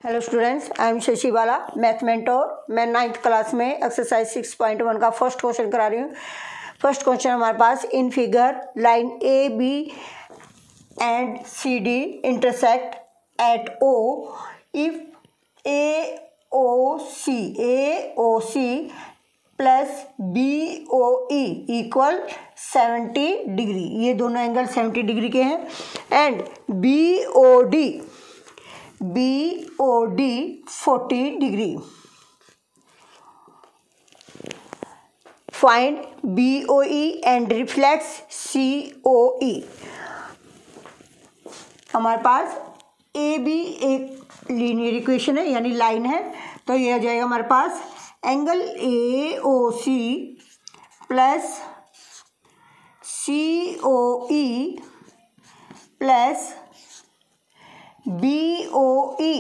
Hello students, I am Shashi Bala, math mentor. मैं 9th class में exercise 6.1 का फर्स्ट क्वेश्चन करा रही हूँ। फर्स्ट क्वेश्चन हमारे पास, in figure line A B and C D intersect at O if A O C plus B O E equal 70 degree. ये दोनों एंगल 70 डिग्री के हैं। And B O D 40 degree. Find BOE and reflex COE। हमारे पास AB एक linear equation है, यानी line है, तो ये आ जाएगा हमारे पास angle AOC plus COE plus BOE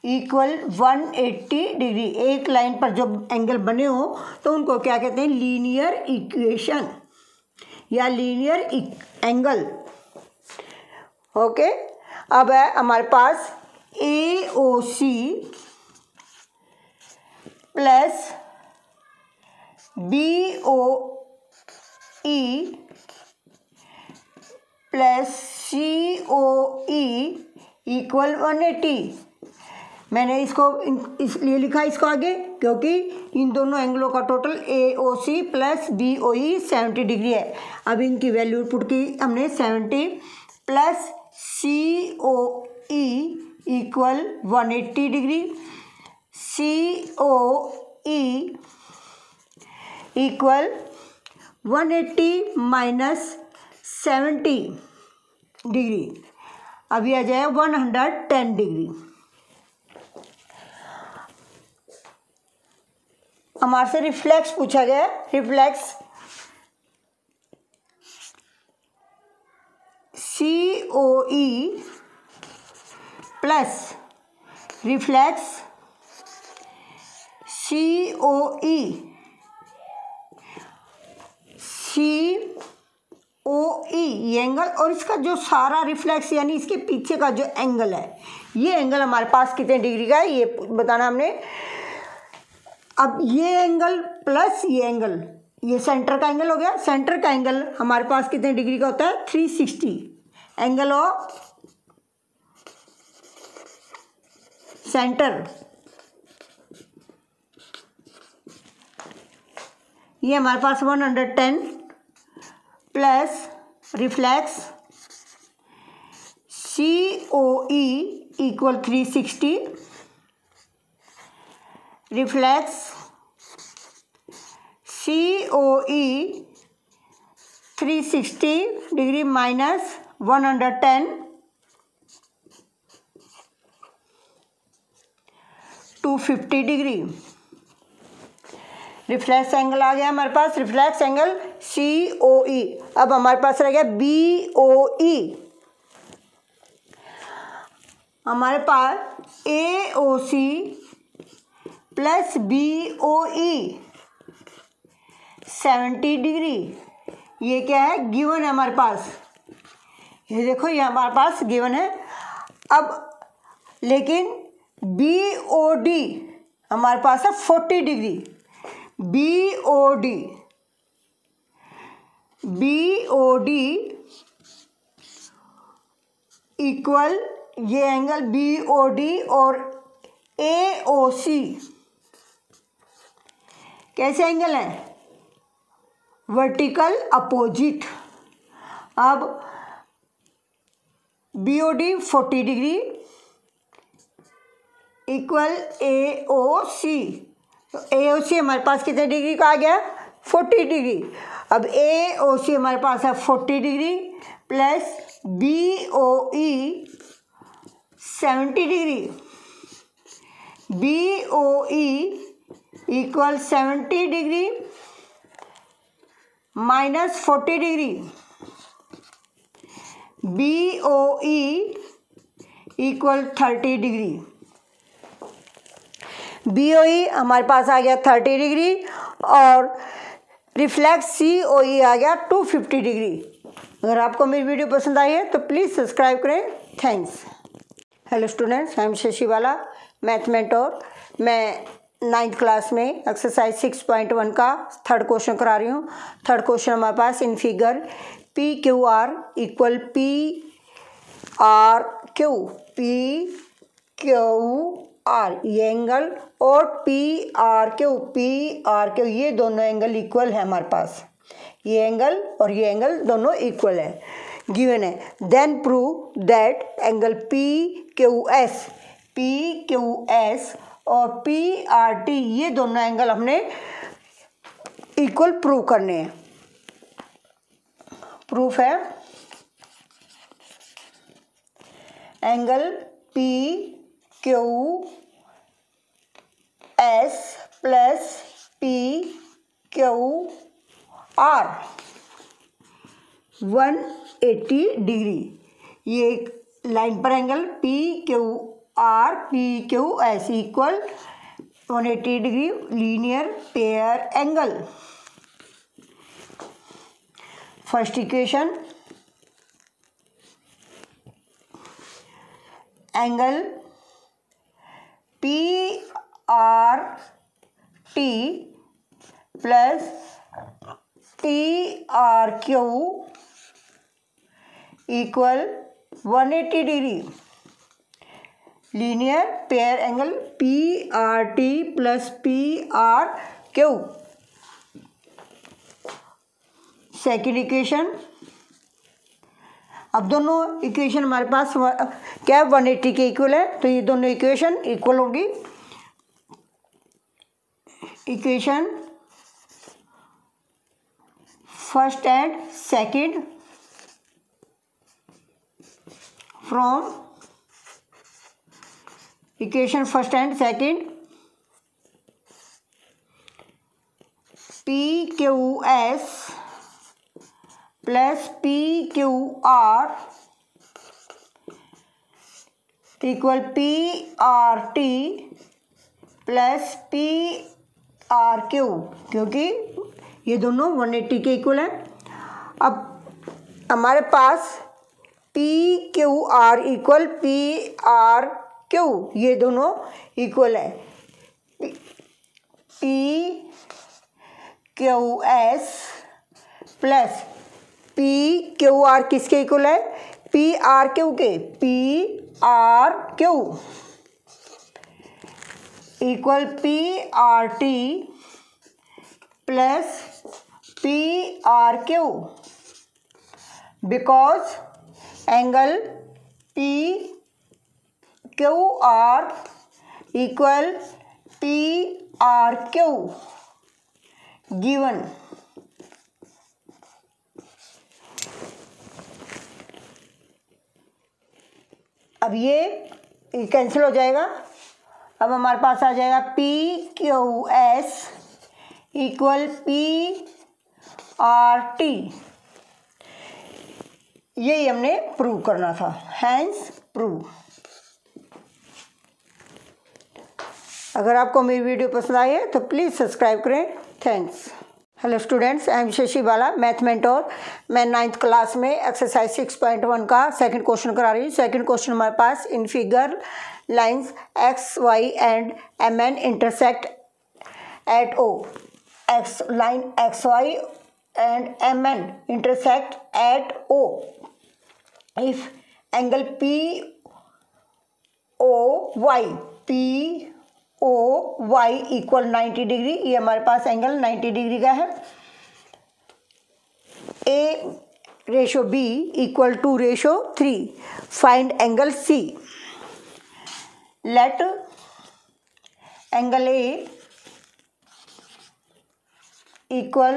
equal 180 degree. एक लाइन पर जब एंगल बने हो तो उनको क्या कहते हैं? लीनियर इक्वेशन या लीनियर एंगल। ओके, अब है हमारे पास AOC plus BOE plus COE equal 180। मैंने इसको इसलिए लिखा इसको आगे क्योंकि इन दोनों एंगलों का total AOC plus BOE 70 degree है। अब इनकी वैल्यू पुट की हमने 70 plus COE equal 180 degree. COE equal 180 minus 70 degree. अब ये आ जाए 110 डिग्री। हमारे से रिफ्लेक्स पूछा गया। Reflex COE plus reflex COE ये एंगल और इसका जो सारा रिफ्लेक्स यानी इसके पीछे का जो एंगल है, ये एंगल हमारे पास कितने डिग्री का है ये बताना हमने। अब ये एंगल प्लस ये एंगल, ये सेंटर का एंगल हो गया। सेंटर का एंगल हमारे पास कितने डिग्री का होता है? 360। एंगल ऑफ सेंटर ये हमारे पास 110 plus reflex COE equal 360। Reflex COE 360 degree minus 110 250 degree. Reflex angle आ गया हमारे पास, रिफ्लेक्स एंगल COE। अब हमारे पास रह गया BOE। हमारे पास AOC प्लस BOE 70 डिग्री। ये क्या है? गिवन है हमारे पास। ये देखो, ये हमारे पास गिवन है। अब लेकिन BOD हमारे पास है 40 डिग्री। BOD इक्वल ये एंगल BOD और AOC कैसे एंगल है? Vertical opposite. अब BOD 40 डिग्री इक्वल AOC। तो AOC हमारे पास कितने डिग्री का आ गया? 40 डिग्री। अब AOC हमारे पास है 40 degree plus BOE 70 degree. BOE equal 70 degree minus 40 degree. BOE equal 30 degree. BOE हमारे पास आ गया 30 डिग्री और रिफ्लेक्स COE आ गया 250 डिग्री। अगर आपको मेरी वीडियो पसंद आई है तो प्लीज़ सब्सक्राइब करें। Thanks. Hello students, I am Shashi Bala, math mentor. मैं 9th क्लास में एक्सरसाइज 6.1 का थर्ड क्वेश्चन करा रही हूँ। थर्ड क्वेश्चन हमारे पास in figure P Q R equal P R Q, P Q R ये एंगल और पी आर क्यू ये दोनों एंगल इक्वल है हमारे पास। ये एंगल और ये एंगल दोनों इक्वल है, गिवन है। Then prove that angle P Q S और पी आर टी ये दोनों एंगल हमने इक्वल प्रूव करने हैं। प्रूफ है angle P Q S plus P Q are 180 degree. ये एक लाइन पर angle P Q S equal 180 degree linear pair angle. First equation, angle P R T plus P R Q equal 180 degree linear pair angle P R T plus P R Q. Second equation, अब दोनों equation हमारे पास क्या है 180 के equal है, तो ये दोनों इक्वेशन इक्वल होगी। Equation first and second from equation first and second P Q S plus P Q R equal P R T plus P R Q, क्योंकि ये दोनों 180 के इक्वल हैं। अब हमारे पास P Q R equal P R Q ये दोनों इक्वल है। P Q S plus P Q R किसके इक्वल है? पी आर क्यू के। P R Q equal P R T plus P R Q, because angle P Q R equal P R Q given. अब ये cancel हो जाएगा। अब हमारे पास आ जाएगा P Q S equal P R T. यही हमने प्रूव करना था, हैंस प्रूव। अगर आपको मेरी वीडियो पसंद आई है तो प्लीज़ सब्सक्राइब करें। Thanks. Hello students, I am Shashi Bala, math mentor. मैं 9th क्लास में एक्सरसाइज 6.1 का सेकंड क्वेश्चन करा रही हूँ। सेकंड क्वेश्चन हमारे पास in figure lines X Y and M N intersect at O. Line X Y and M N intersect at O if angle P O Y equal 90 degree. ये हमारे पास angle 90 degree का है। A ratio B equal to ratio 3। Find angle C। Let angle A equal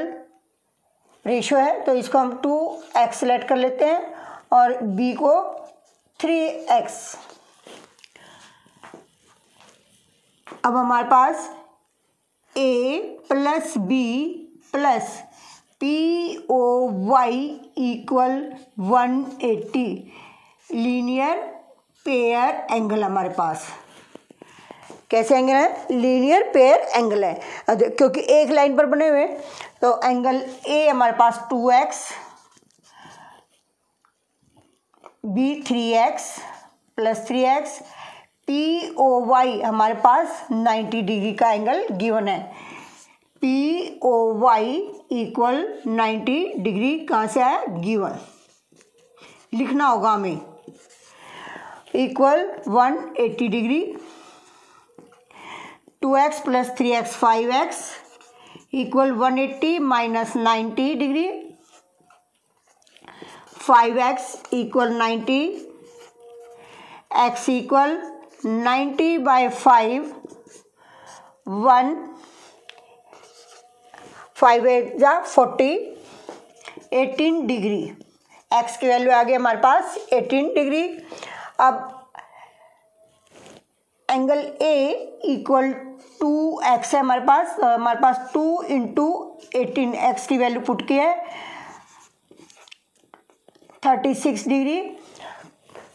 ratio है तो इसको हम 2x select कर लेते हैं और B को 3x। अब हमारे पास A plus B plus P O Y equal 180 linear pair angle हमारे पास। कैसे एंगल है? लीनियर पेयर एंगल है, क्योंकि एक लाइन पर बने हुए। तो एंगल ए हमारे पास 2x, B 3x, plus 3x, POY हमारे पास 90 डिग्री का एंगल गिवन है। POY इक्वल 90 डिग्री कहाँ से आया? गिवन। लिखना होगा हमें equal 180 degree. 2x plus 3x 5x equal 180 minus 90 degree. 5x equal 90, x equal 90 by 5, 5 जा 40, 18 डिग्री। x की वैल्यू आ गई हमारे पास 18 डिग्री। अब एंगल A इक्वल 2x है हमारे पास 2 इंटू 18, x की वैल्यू पुट की है 36 डिग्री।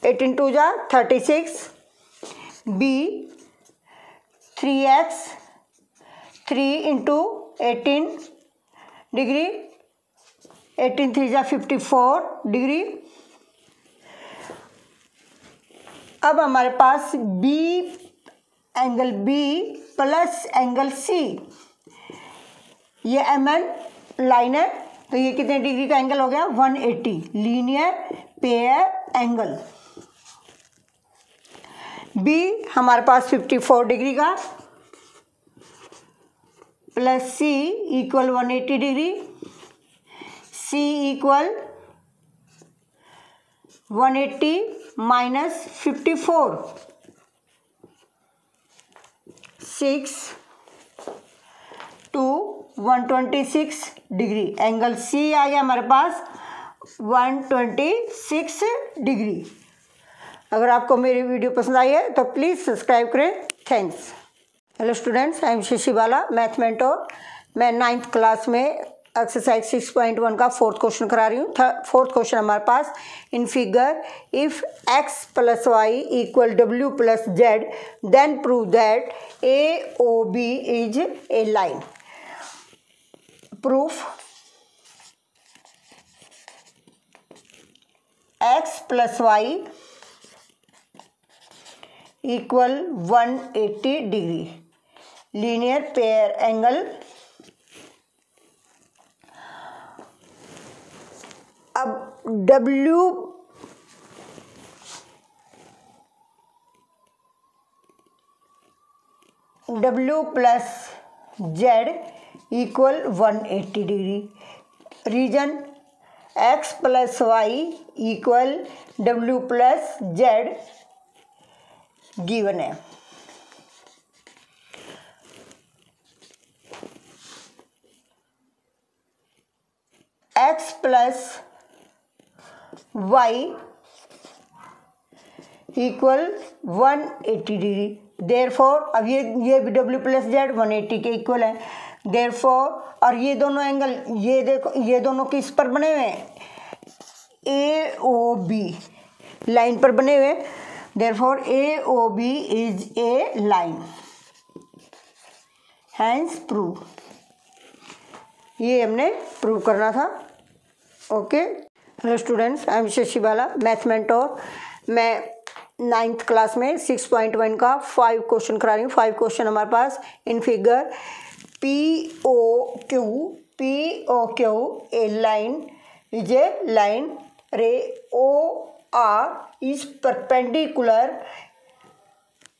18 टू जा 36। B 3x, 3 इंटू 18 डिग्री, 18 3 जा 54 डिग्री। अब हमारे पास B, angle B plus angle C, ये MN लाइन है तो ये कितने डिग्री का एंगल हो गया? 180। Linear pair angle. B हमारे पास 54 डिग्री का plus C equal 180 degree. C equal 180 minus 54, 6 to 126 degree. Angle C आ गया हमारे पास 126 डिग्री। अगर आपको मेरी वीडियो पसंद आई है तो प्लीज़ सब्सक्राइब करें। Thanks. Hello students, I am Shashi Bala, math mentor. मैं 9th क्लास में एक्सरसाइज 6.1 का 4th क्वेश्चन करा रही हूँ। 4th क्वेश्चन हमारे पास in figure if x plus Y equal w plus Z then prove that AOB is A line. Proof x plus Y equal 180 degree linear pair angle. अब W plus Z equal 180 degree. Reason x plus Y equal W plus Z given है। x plus Y equal 180 degree. Therefore अब ये भी W plus Z 180 के equal है। Therefore और ये दोनों एंगल, ये देखो, ये दोनों किस पर बने हुए हैं? AOB लाइन पर बने हुए। Therefore AOB is A line, hence prove. ये हमने प्रूव करना था। Okay. Hello students, I am Shashi Bala, math mentor. मैं 9th क्लास में 6.1 का 5 क्वेश्चन करा रही हूँ। 5 क्वेश्चन हमारे पास in figure POQ a line is A line. Ray OR is perpendicular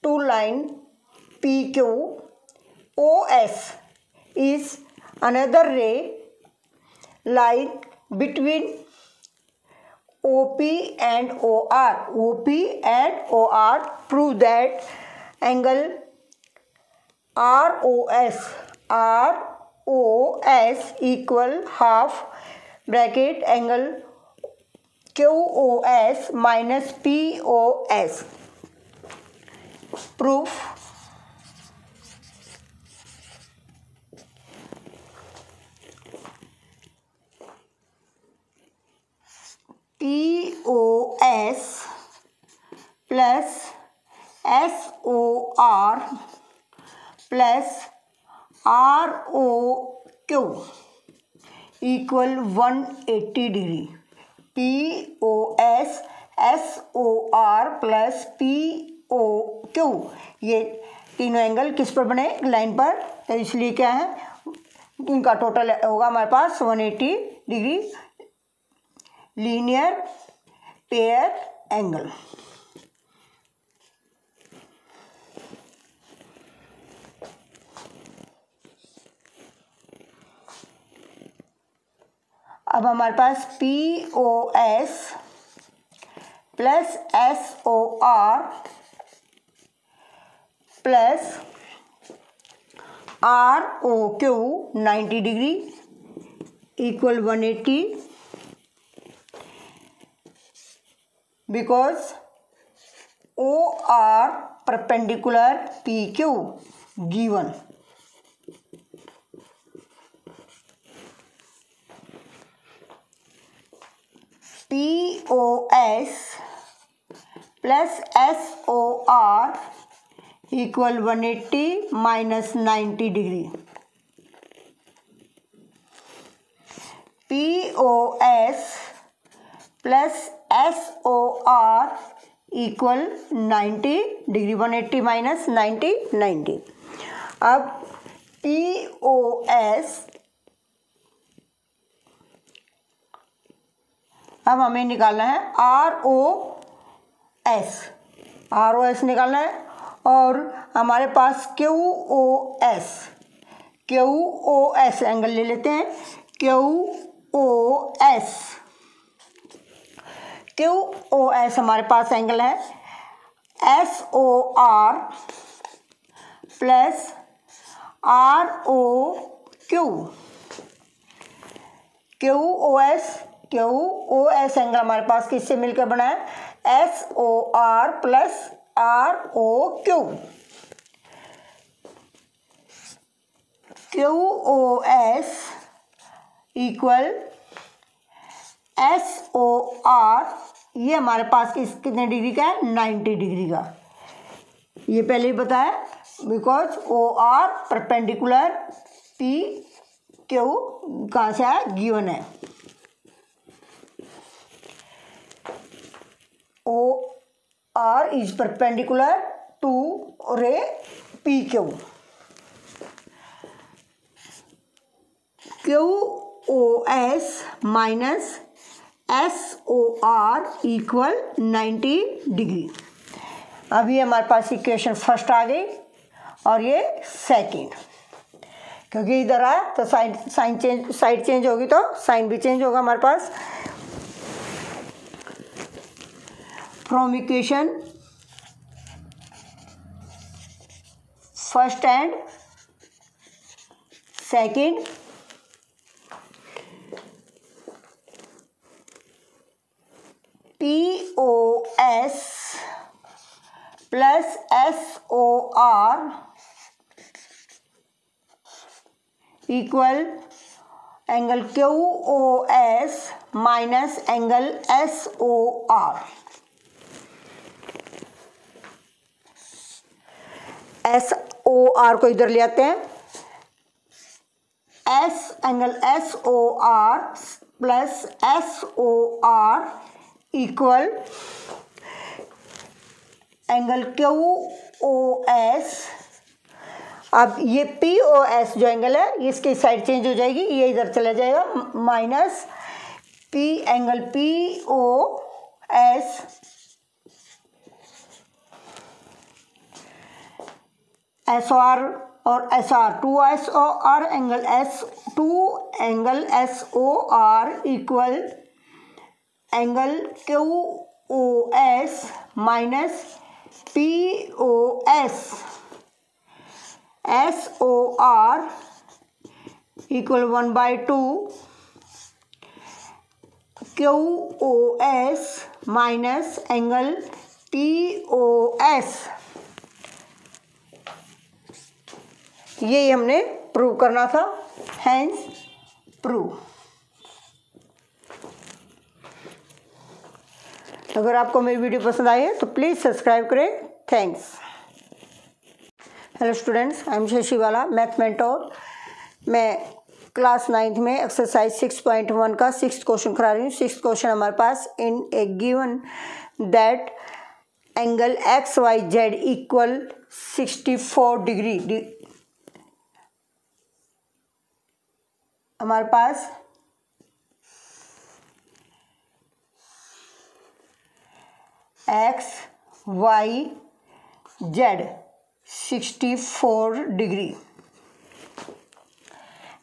to line PQ. OS is another ray line between OP and OR. OP and OR prove that angle ROS equal half bracket angle QOS minus POS. Proof POS plus SOR plus ROQ equal 180 degree. POS SOR plus POQ, ये तीनों angle किस पर बने, line पर, तो इसलिए क्या है, इनका टोटल होगा हमारे पास 180 डिग्री लीनियर पेयर एंगल। अब हमारे पास POS plus SOR plus ROQ 90 degree equal 180, because OR perpendicular PQ given. POS plus SOR equal 180 minus 90 degree. POS plus SOR equal 90 degree, 180 minus 90 90। अब POS, अब हमें निकालना है ROS निकालना है, और हमारे पास QOS एंगल ले लेते हैं। QOS हमारे पास एंगल है SOR plus ROQ। QOS angle हमारे पास किससे मिलकर बना है, SOR plus ROQ। QOS equal SOR, ये हमारे पास कितने डिग्री का है, 90 डिग्री का। ये पहले ही बताया, बिकॉज OR परपेंडिकुलर PQ कहाँ से आया, गिवन है। OR is perpendicular to ray PQ. QOS minus SOR equal 90 degree. अभी हमारे पास इक्वेशन फर्स्ट आ गई और ये सेकंड, क्योंकि इधर आया तो साइड चेंज होगी तो साइन भी चेंज होगा हमारे पास। From equation first and second, POS plus SOR equal angle QOS minus angle SOR। SOR को इधर ले आते हैं, angle SOR plus SOR equal angle QOS। अब ये POS जो एंगल है इसकी साइड चेंज हो जाएगी, ये इधर चला जाएगा, माइनस एंगल POS SOR और SR 2 SOR angle angle SOR equal angle QOS minus POS SOR equal 1/2 QOS minus angle POS। ये हमने प्रूव करना था, हैंस प्रूव। अगर आपको मेरी वीडियो पसंद आई है तो प्लीज़ सब्सक्राइब करें। Thanks. Hello students, I am Shashi Bala, math mentor. मैं क्लास 9th में एक्सरसाइज 6.1 का 6th क्वेश्चन करा रही हूँ। 6th क्वेश्चन हमारे पास, in a given that angle X Y Z equal 64 degree. हमारे पास X Y Z 64 degree.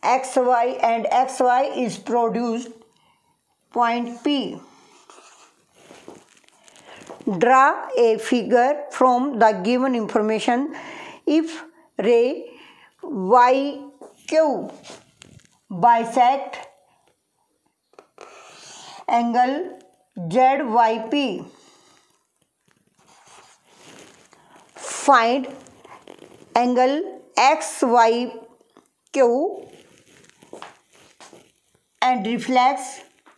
XY and XY is produced point P. Draw a figure from the given information. If ray YQ bisect angle ZYP, find angle XYQ and reflex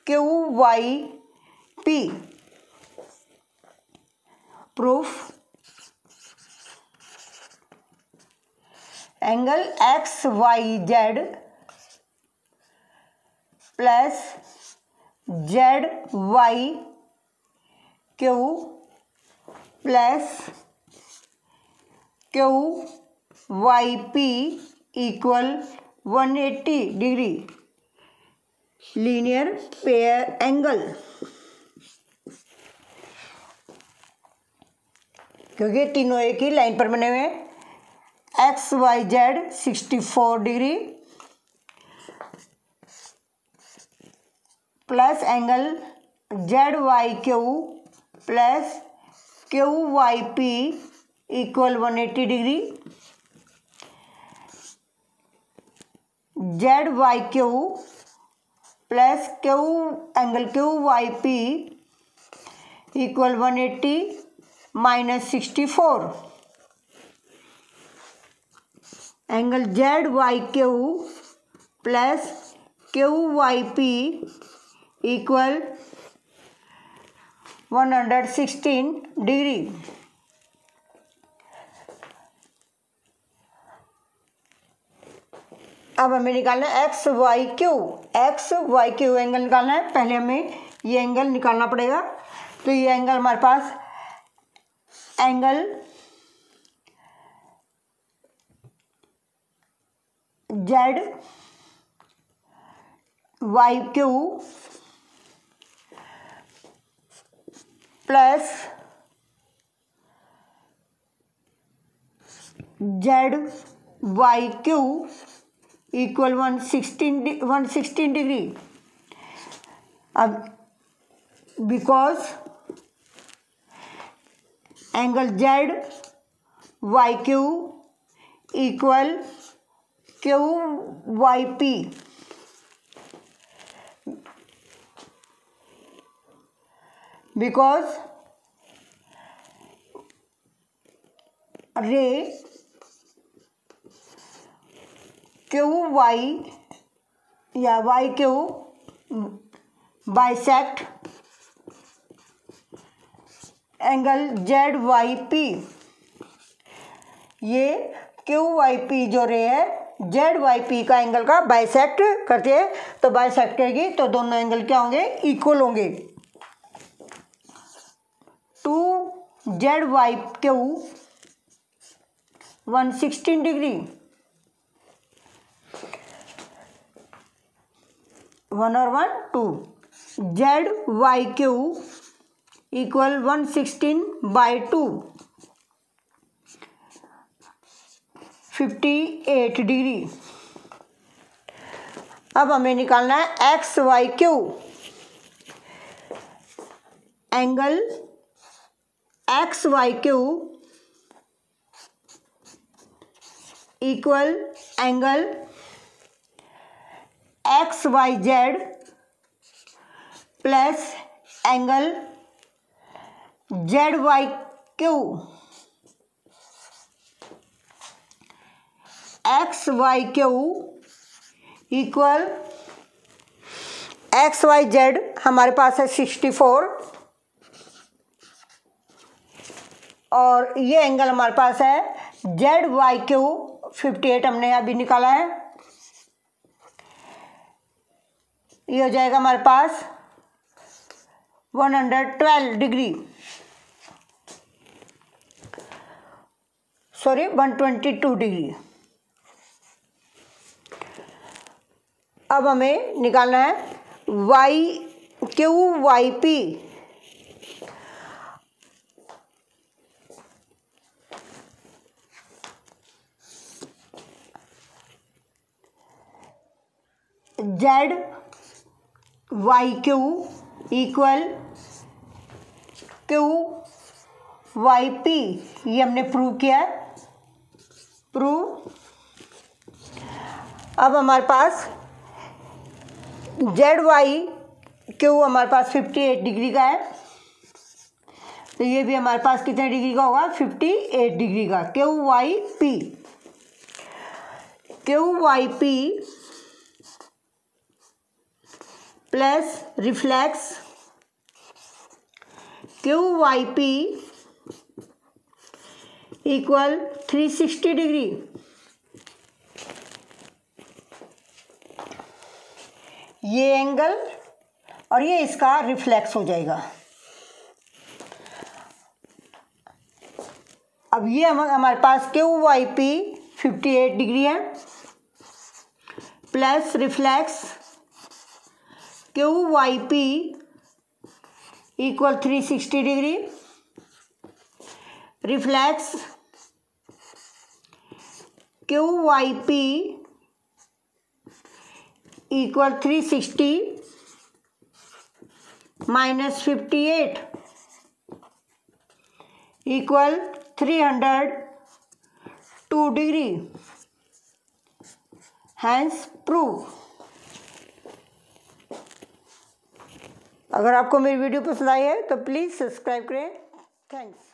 QYP. Proof: angle XYZ plus ZYQ plus QYP equal 180 degree linear pair angle। क्योंकि तीनों एक ही line पर बने हुए, X Y Z 64 degree plus angle Z Y Q plus Q Y P equal 180 degree. Z Y Q plus Q angle Q Y P equal 180 minus 64। Angle Z Y Q plus Q Y P equal 116 degree. अब हमें निकालना है X Y Q angle निकालना है। पहले हमें ये angle निकालना पड़ेगा। तो ये एंगल हमारे पास angle Z Y Q plus Z Y Q equal 116 degree. अब because angle Z Y Q equal Q Y P, because ray Q Y या Y Q bisect angle Z Y P. ये Q Y P जो ray है Z Y P का angle का bisect करती है। तो बाइसेक्ट करेगी तो दोनों एंगल क्या होंगे? इक्वल होंगे। Two Z Y Q 116 degree, 1 और 1 2, Z Y Q equal 116/2 58 degree. अब हमें निकालना है X Y Q. Angle X Y Q equal angle X Y Z plus angle Z Y Q. X Y Q equal X Y Z हमारे पास है 64 और ये एंगल हमारे पास है जेड वाई क्यू 58 हमने अभी निकाला है। ये हो जाएगा हमारे पास 112 डिग्री। Sorry 122 degree. अब हमें निकालना है Y Q Y P. Z Y Q equal Q Y P, ये हमने प्रूव किया है। प्रूव। अब हमारे पास जेड वाई क्यू हमारे पास 58 डिग्री का है, तो ये भी हमारे पास कितने डिग्री का होगा? 58 डिग्री का। Q Y P, Q Y P plus reflex Q Y P equal 360 degree. ये एंगल और ये इसका रिफ्लेक्स हो जाएगा। अब ये हमारे पास क्यू वाई पी 58 डिग्री है plus reflex Q Y P equal 360 degree. Reflex Q Y P equal 360 minus 58 equal 302 degree. Hence prove. अगर आपको मेरी वीडियो पसंद आई है तो प्लीज़ सब्सक्राइब करें। थैंक्स।